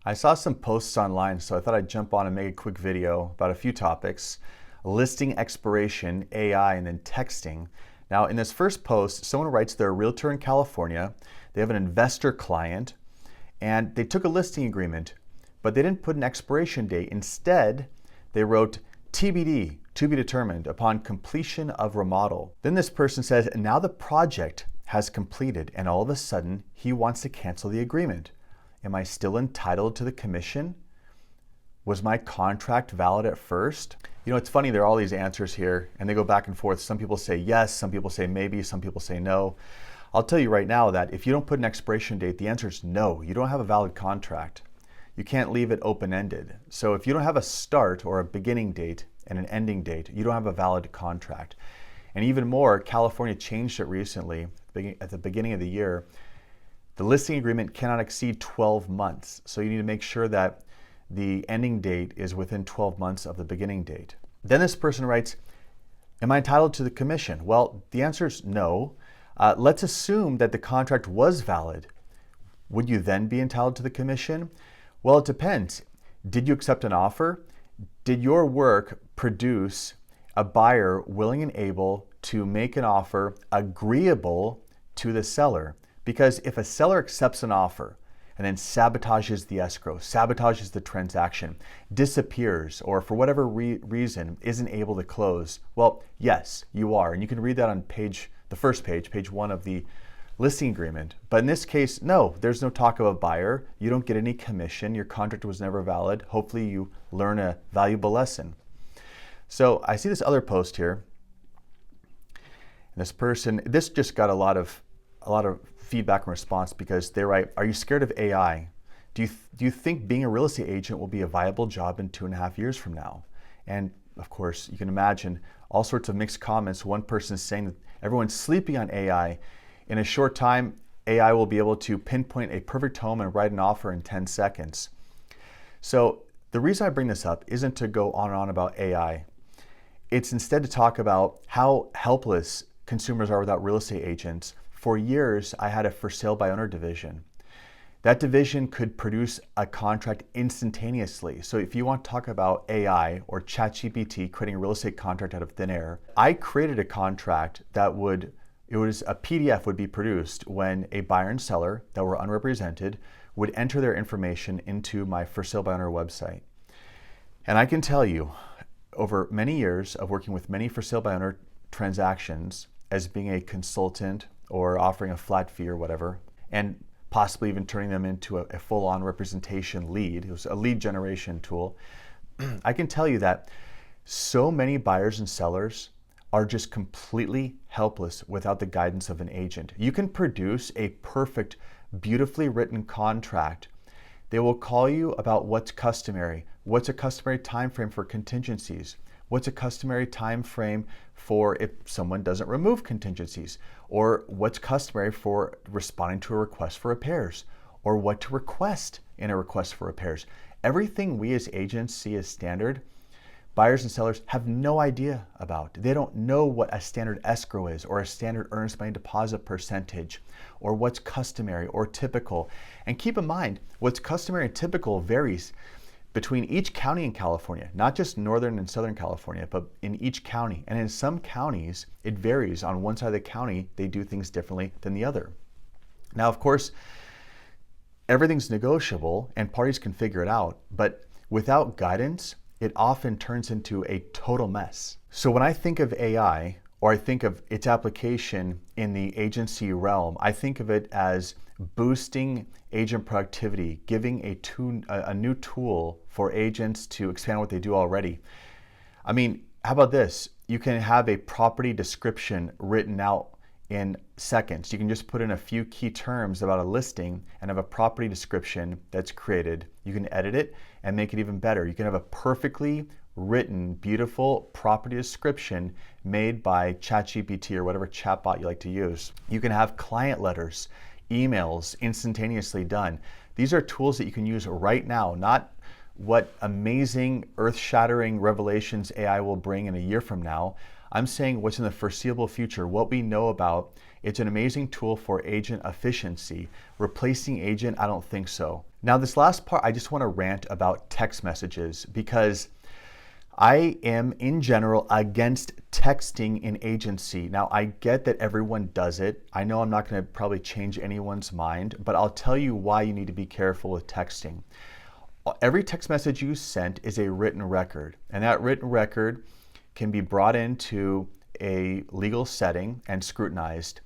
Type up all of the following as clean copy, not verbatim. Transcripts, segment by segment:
I saw some posts online, so I thought I'd jump on and make a quick video about a few topics: listing expiration, AI, and then texting. Now, in this first post, someone writes they're a realtor in California, they have an investor client, and they took a listing agreement, but they didn't put an expiration date. Instead, they wrote TBD, to be determined, upon completion of remodel. Then this person says, now the project has completed, and all of a sudden, he wants to cancel the agreement. Am I still entitled to the commission? Was my contract valid at first? You know, it's funny, there are all these answers here and they go back and forth. Some people say yes, some people say maybe, some people say no. I'll tell you right now that if you don't put an expiration date, the answer is no. You don't have a valid contract. You can't leave it open-ended. So if you don't have a start or a beginning date and an ending date, you don't have a valid contract. And even more, California changed it recently at the beginning of the year. The listing agreement cannot exceed 12 months. So you need to make sure that the ending date is within 12 months of the beginning date. Then this person writes, am I entitled to the commission? Well, the answer is no. Let's assume that the contract was valid. Would you then be entitled to the commission? Well, it depends. Did you accept an offer? Did your work produce a buyer willing and able to make an offer agreeable to the seller? Because if a seller accepts an offer and then sabotages the escrow, sabotages the transaction, disappears, or for whatever reason isn't able to close, well, yes, you are. And you can read that on the first page, page 1 of the listing agreement. But in this case, no, there's no talk of a buyer. You don't get any commission. Your contract was never valid. Hopefully you learn a valuable lesson. So I see this other post here. And this just got a lot of feedback and response because they write, are you scared of AI? Do you think being a real estate agent will be a viable job in 2.5 years from now? And of course, you can imagine all sorts of mixed comments. One person is saying that everyone's sleeping on AI. In a short time, AI will be able to pinpoint a perfect home and write an offer in 10 seconds. So the reason I bring this up isn't to go on and on about AI. It's instead to talk about how helpless consumers are without real estate agents. For years, I had a for sale by owner division. That division could produce a contract instantaneously. So if you want to talk about AI or ChatGPT creating a real estate contract out of thin air, I created a contract that a PDF would be produced when a buyer and seller that were unrepresented would enter their information into my for sale by owner website. And I can tell you, over many years of working with many for sale by owner transactions as being a consultant or offering a flat fee or whatever, and possibly even turning them into a full-on representation lead. It was a lead generation tool. I can tell you that so many buyers and sellers are just completely helpless without the guidance of an agent. You can produce a perfect, beautifully written contract. They will call you about what's customary. What's a customary time frame for contingencies? What's a customary time frame for if someone doesn't remove contingencies? Or what's customary for responding to a request for repairs? Or what to request in a request for repairs? Everything we as agents see as standard, buyers and sellers have no idea about. They don't know what a standard escrow is, or a standard earnest money deposit percentage, or what's customary or typical. And keep in mind, what's customary and typical varies between each county in California, not just Northern and Southern California, but in each county. And in some counties, it varies. On one side of the county, they do things differently than the other. Now, of course, everything's negotiable and parties can figure it out, but without guidance, it often turns into a total mess. So when I think of AI, or I think of its application in the agency realm, I think of it as boosting agent productivity, giving a new tool for agents to expand what they do already. I mean, how about this? You can have a property description written out in seconds. You can just put in a few key terms about a listing and have a property description that's created. You can edit it and make it even better. You can have a perfectly written, beautiful property description made by ChatGPT or whatever chatbot you like to use. You can have client letters, emails instantaneously done. These are tools that you can use right now, not what amazing, earth-shattering revelations AI will bring in a year from now. I'm saying what's in the foreseeable future, what we know about. It's an amazing tool for agent efficiency. Replacing agent, I don't think so. Now, this last part, I just want to rant about text messages because I am in general against texting in agency. Now, I get that everyone does it. I know I'm not going to probably change anyone's mind, but I'll tell you why you need to be careful with texting. Every text message you sent is a written record, and that written record can be brought into a legal setting and scrutinized.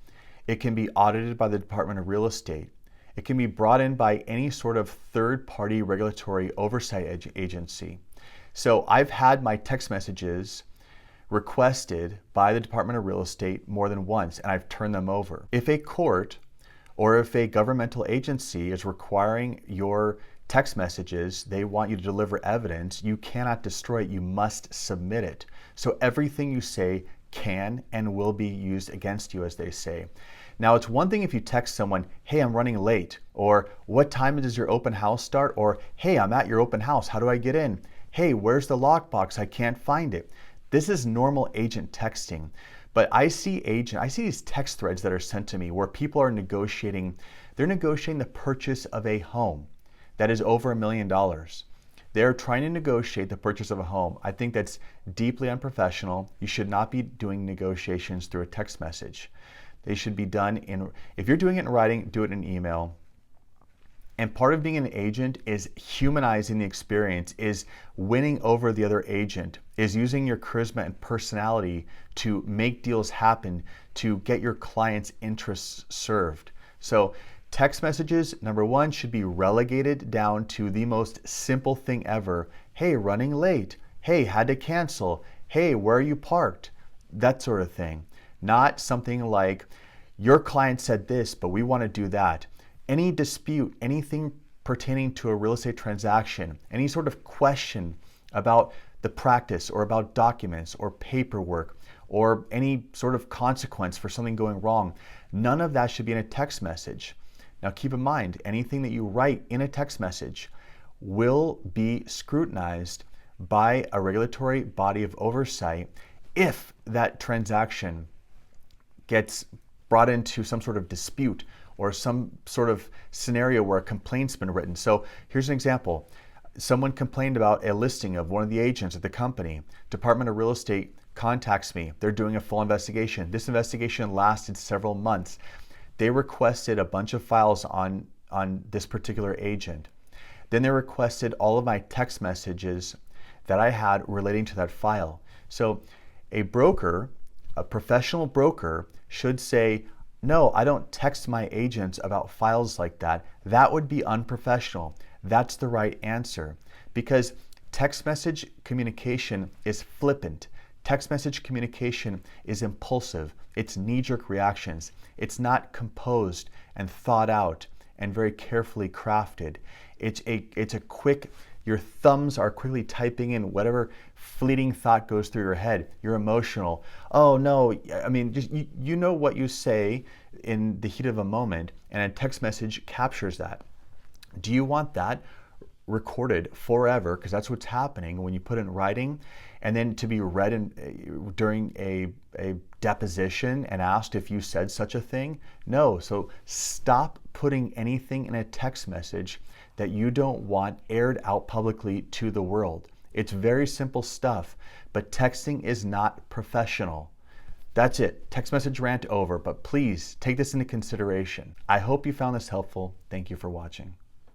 It can be audited by the Department of Real Estate. It can be brought in by any sort of third-party regulatory oversight agency. So I've had my text messages requested by the Department of Real Estate more than once, and I've turned them over. If a court or if a governmental agency is requiring your text messages, they want you to deliver evidence, you cannot destroy it, you must submit it. So everything you say can and will be used against you, as they say. Now, it's one thing if you text someone, hey, I'm running late, or what time does your open house start, or hey, I'm at your open house, how do I get in? Hey, where's the lockbox? I can't find it. This is normal agent texting. But I see these text threads that are sent to me where people are negotiating the purchase of a home that is over $1 million. They're trying to negotiate the purchase of a home. I think that's deeply unprofessional. You should not be doing negotiations through a text message. They should be done if you're doing it in writing, do it in email. And part of being an agent is humanizing the experience, is winning over the other agent, is using your charisma and personality to make deals happen, to get your clients' interests served. So text messages, number one, should be relegated down to the most simple thing ever. Hey, running late. Hey, had to cancel. Hey, where are you parked? That sort of thing. Not something like, your client said this, but we want to do that. Any dispute, anything pertaining to a real estate transaction, any sort of question about the practice or about documents or paperwork or any sort of consequence for something going wrong, none of that should be in a text message. Now keep in mind, anything that you write in a text message will be scrutinized by a regulatory body of oversight if that transaction gets brought into some sort of dispute or some sort of scenario where a complaint's been written. So here's an example. Someone complained about a listing of one of the agents at the company. Department of Real Estate contacts me. They're doing a full investigation. This investigation lasted several months. They requested a bunch of files on this particular agent. Then they requested all of my text messages that I had relating to that file. So a broker, a professional broker, should say, no, I don't text my agents about files like that. That would be unprofessional. That's the right answer, because text message communication is flippant. Text message communication is impulsive. It's knee-jerk reactions. It's not composed and thought out and very carefully crafted. It's a quick, your thumbs are quickly typing in whatever fleeting thought goes through your head. You're emotional. Oh no, I mean, just you know what you say in the heat of a moment, and a text message captures that. Do you want that recorded forever? Because that's what's happening when you put it in writing, and then to be read during a deposition and asked if you said such a thing? No. So stop putting anything in a text message that you don't want aired out publicly to the world. It's very simple stuff, but texting is not professional. That's it. Text message rant over, but please take this into consideration. I hope you found this helpful. Thank you for watching.